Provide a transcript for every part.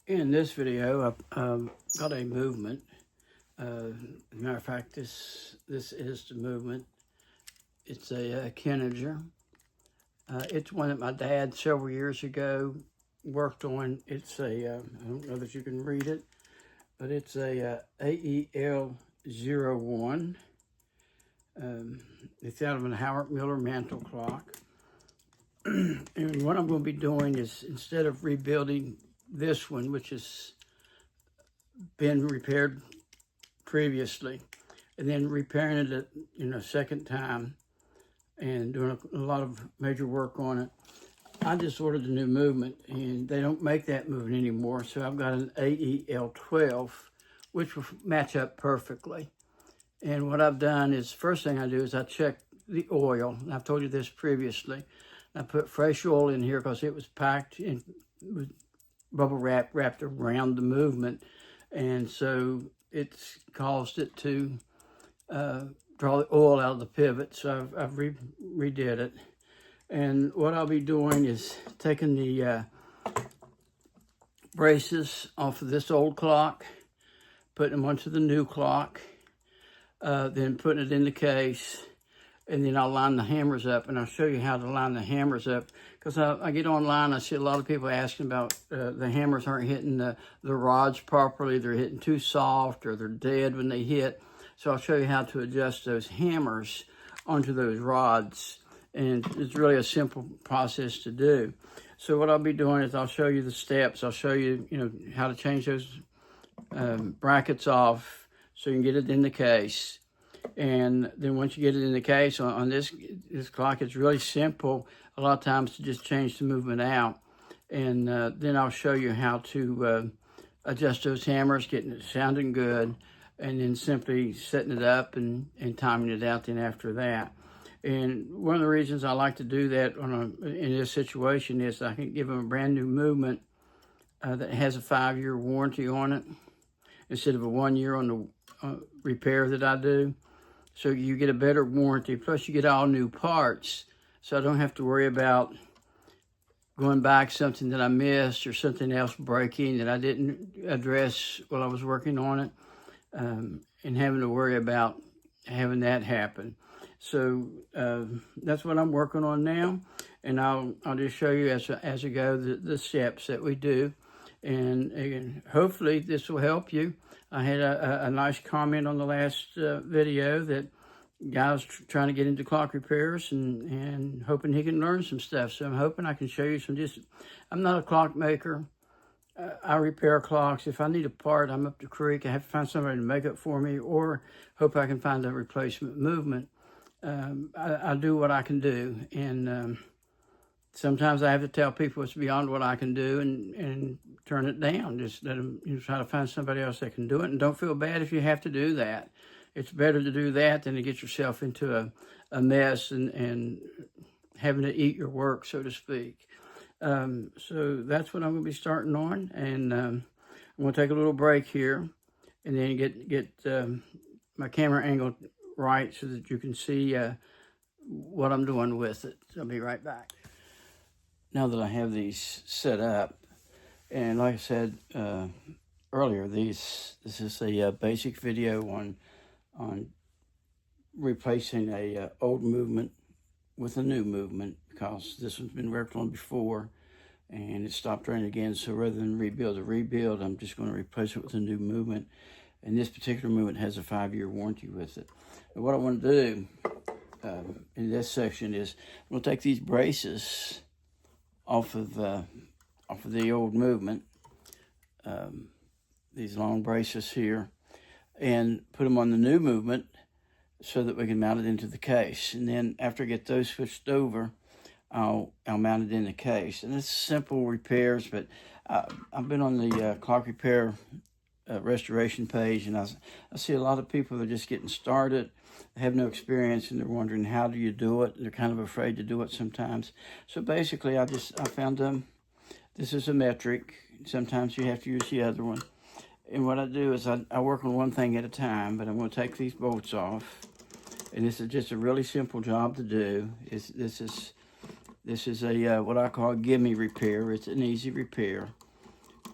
In this video, I've got a movement. As a matter of fact, this is the movement. It's a Kenninger. It's one that my dad several years ago worked on. It's a, I don't know that you can read it, but it's a AEL01. It's out of a Howard Miller mantel clock. And what I'm going to be doing is, instead of rebuilding this one, which has been repaired previously, and then repairing it, second time and doing a lot of major work on it, I just ordered a new movement, and they don't make that movement anymore. So I've got an AEL12, which will match up perfectly. And what I've done is, first thing I do is I check the oil. And I've told you this previously. I put fresh oil in here because it was packed in with bubble wrap wrapped around the movement, and so it's caused it to draw the oil out of the pivot. So I've redid it, and what I'll be doing is taking the braces off of this old clock, putting them onto the new clock, then putting it in the case, and then I'll line the hammers up, and I'll show you how to line the hammers up. Because I get online, I see a lot of people asking about the hammers aren't hitting the rods properly. They're hitting too soft, or they're dead when they hit. So I'll show you how to adjust those hammers onto those rods. And it's really a simple process to do. So what I'll be doing is I'll show you the steps. I'll show you, how to change those brackets off so you can get it in the case. And then once you get it in the case on this clock, it's really simple a lot of times to just change the movement out. And then I'll show you how to adjust those hammers, getting it sounding good, and then simply setting it up and timing it out then after that. And one of the reasons I like to do that in this situation is I can give them a brand new movement that has a 5-year warranty on it instead of a 1 year on the repair that I do. So you get a better warranty, plus you get all new parts. So I don't have to worry about going back something that I missed or something else breaking that I didn't address while I was working on it, and having to worry about having that happen. So that's what I'm working on now, and I'll just show you as I go the steps that we do, and hopefully this will help you. I had a nice comment on the last video that guys trying to get into clock repairs and hoping he can learn some stuff. So I'm hoping I can show you I'm not a clock maker. I repair clocks. If I need a part, I'm up the creek. I have to find somebody to make it for me, or hope I can find a replacement movement. I do what I can do, and sometimes I have to tell people it's beyond what I can do and turn it down. Just let them try to find somebody else that can do it. And don't feel bad if you have to do that. It's better to do that than to get yourself into a mess and having to eat your work, so to speak. So that's what I'm going to be starting on. And I'm going to take a little break here and then get my camera angle right so that you can see what I'm doing with it. So I'll be right back. Now that I have these set up, and like I said earlier, this is a basic video on replacing a old movement with a new movement, because this one's been worked on before and it stopped running again. So rather than rebuild, I'm just going to replace it with a new movement. And this particular movement has a 5-year warranty with it. And what I want to do in this section is I'm going to take these braces off of the old movement, these long braces here, and put them on the new movement so that we can mount it into the case. And then after I get those switched over, I'll mount it in the case. And it's simple repairs, but I've been on the clock repair restoration page, and I see a lot of people that are just getting started. They have no experience, and they're wondering, how do you do it? They're kind of afraid to do it sometimes. So basically, I found this is a metric. Sometimes you have to use the other one. And what I do is I work on one thing at a time, but I'm going to take these bolts off. And this is just a really simple job to do. This is a what I call a gimme repair. It's an easy repair.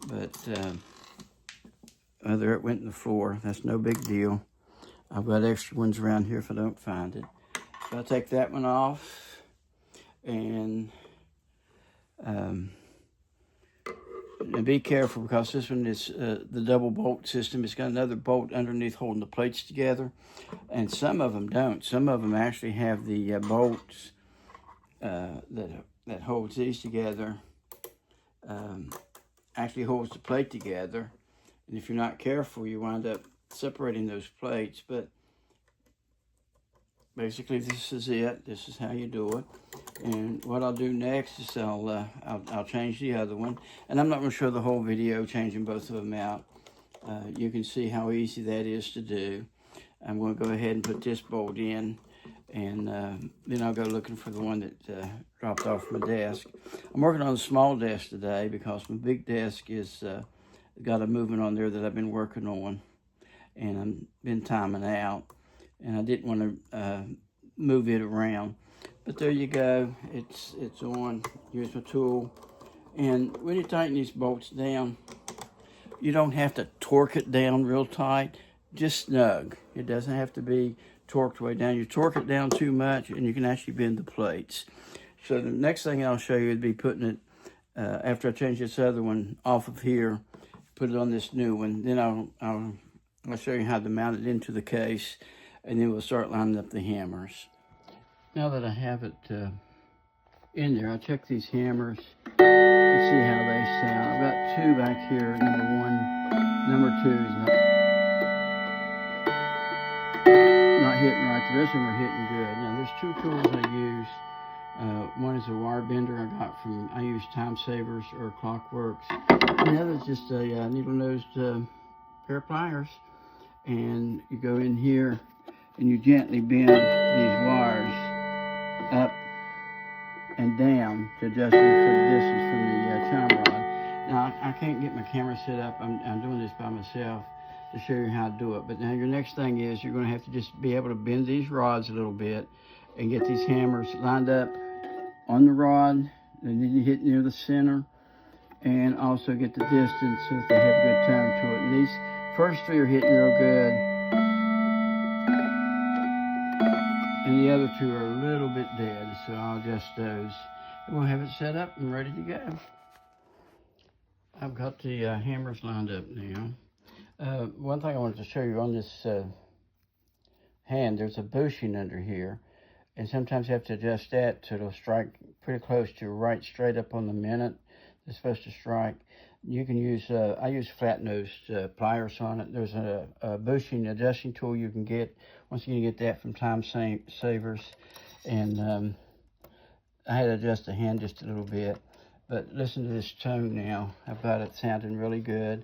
but there it went in the floor. That's no big deal. I've got extra ones around here if I don't find it. So I'll take that one off, and be careful, because this one is the double bolt system. It's got another bolt underneath holding the plates together, and some of them don't. Some of them actually have the bolts that holds these together, actually holds the plate together, and if you're not careful, you wind up separating those plates. But basically, this is it. This is how you do it. And what I'll do next is I'll change the other one. And I'm not going to show the whole video changing both of them out. You can see how easy that is to do. I'm going to go ahead and put this bolt in, and then I'll go looking for the one that dropped off my desk. I'm working on a small desk today because my big desk is got a movement on there that I've been working on, and I've been timing out, and I didn't want to move it around. But there you go, it's on. Here's my tool. And when you tighten these bolts down, you don't have to torque it down real tight, just snug. It doesn't have to be torqued way down. You torque it down too much and you can actually bend the plates. So the next thing I'll show you would be putting it, after I change this other one off of here, put it on this new one. Then I'll show you how to mount it into the case, and then we'll start lining up the hammers. Now that I have it in there, I'll check these hammers and see how they sound. I've got two back here. Number one, number two is not hitting right. The rest of them are hitting good. Now there's two tools I use. One is a wire bender I use Time Savers or Clockworks. And the other is just a needle-nosed pair of pliers. And you go in here and you gently bend these wires up and down to adjust them for the distance from the chime rod. Now, I can't get my camera set up. I'm doing this by myself to show you how to do it. But now your next thing is you're going to have to just be able to bend these rods a little bit and get these hammers lined up on the rod, and then you hit near the center, and also get the distance so that they have a good tone to it. And these first three are hitting real good, and the other two are a little bit dead, so I'll adjust those. And we'll have it set up and ready to go. I've got the hammers lined up now. One thing I wanted to show you on this hand, there's a bushing under here, and sometimes you have to adjust that so it'll strike pretty close to right straight up on the minute it's supposed to strike. You can use, I use flat-nosed pliers on it. There's a bushing adjusting tool you can get. Once again, you get that from Time Savers. And I had to adjust the hand just a little bit. But listen to this tone now. I've got it sounding really good.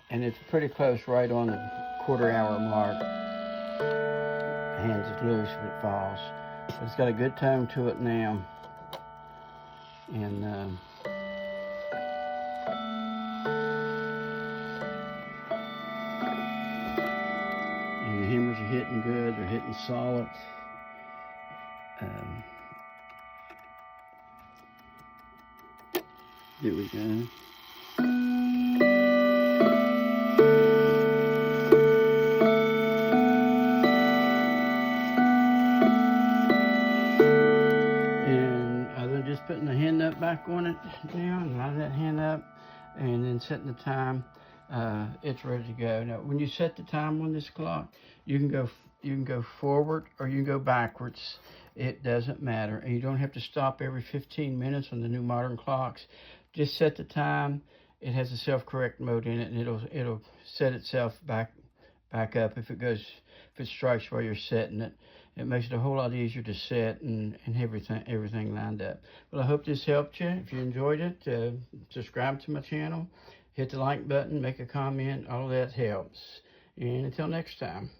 And it's pretty close, right on the quarter-hour mark. The hand's is loose, but it falls. But it's got a good tone to it now. And the hammers are hitting good. They're hitting solid. Here we go. Putting the hand up back on it now, and line that hand up, and then setting the time, it's ready to go. Now, when you set the time on this clock, you can go forward or you can go backwards. It doesn't matter, and you don't have to stop every 15 minutes on the new modern clocks. Just set the time. It has a self-correct mode in it, and it'll set itself back up if it strikes while you're setting it. It makes it a whole lot easier to set and everything lined up. Well, I hope this helped you. If you enjoyed it, subscribe to my channel, hit the like button, make a comment. All of that helps. And until next time.